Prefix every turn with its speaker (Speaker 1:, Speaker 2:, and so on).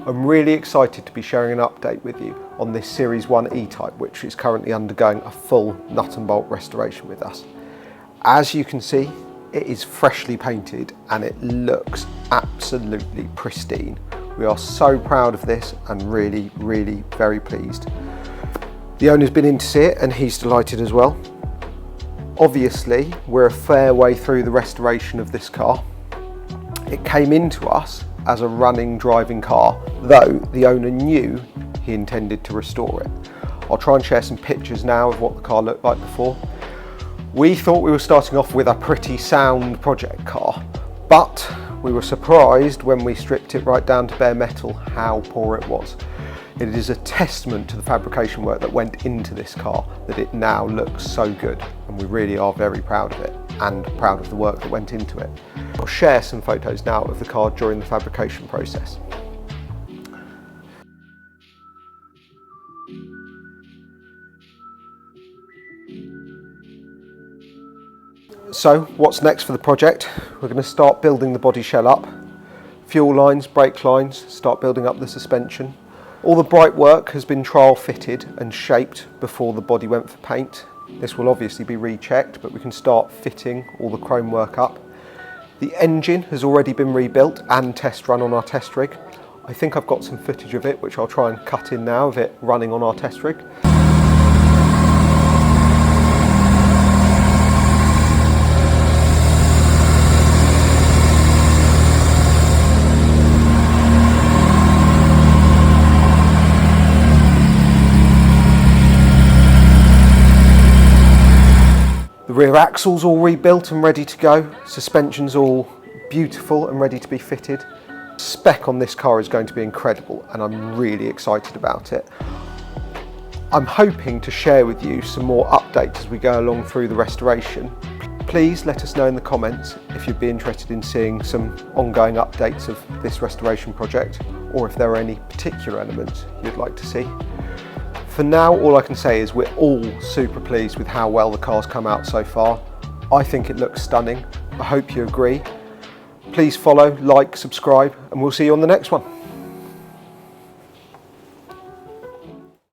Speaker 1: I'm really excited to be sharing an update with you on this Series 1 E-Type, which is currently undergoing a full nut and bolt restoration with us. As you can see, it is freshly painted and it looks absolutely pristine. We are so proud of this and really very pleased. The owner's been in to see it and he's delighted as well. Obviously, we're a fair way through the restoration of this car. It came into us as a running, driving car, though the owner knew he intended to restore it. I'll try and share some pictures now of what the car looked like before. We thought we were starting off with a pretty sound project car, but we were surprised when we stripped it right down to bare metal how poor it was. It is a testament to the fabrication work that went into this car that it now looks so good, and we really are very proud of it and proud of the work that went into it. I'll share some photos now of the car during the fabrication process. So what's next for the project? We're going to start building the body shell up. Fuel lines, brake lines, start building up the suspension. All the bright work has been trial fitted and shaped before the body went for paint. This will obviously be rechecked, but we can start fitting all the chrome work up. The engine has already been rebuilt and test run on our test rig. I think I've got some footage of it which I'll try and cut in now of it running on our test rig. The rear axle's all rebuilt and ready to go. Suspension's all beautiful and ready to be fitted. Spec on this car is going to be incredible and I'm really excited about it. I'm hoping to share with you some more updates as we go along through the restoration. Please let us know in the comments if you'd be interested in seeing some ongoing updates of this restoration project, or if there are any particular elements you'd like to see. For now, all I can say is we're all super pleased with how well the car's come out so far. I think it looks stunning. I hope you agree. Please follow, like, subscribe, and we'll see you on the next one.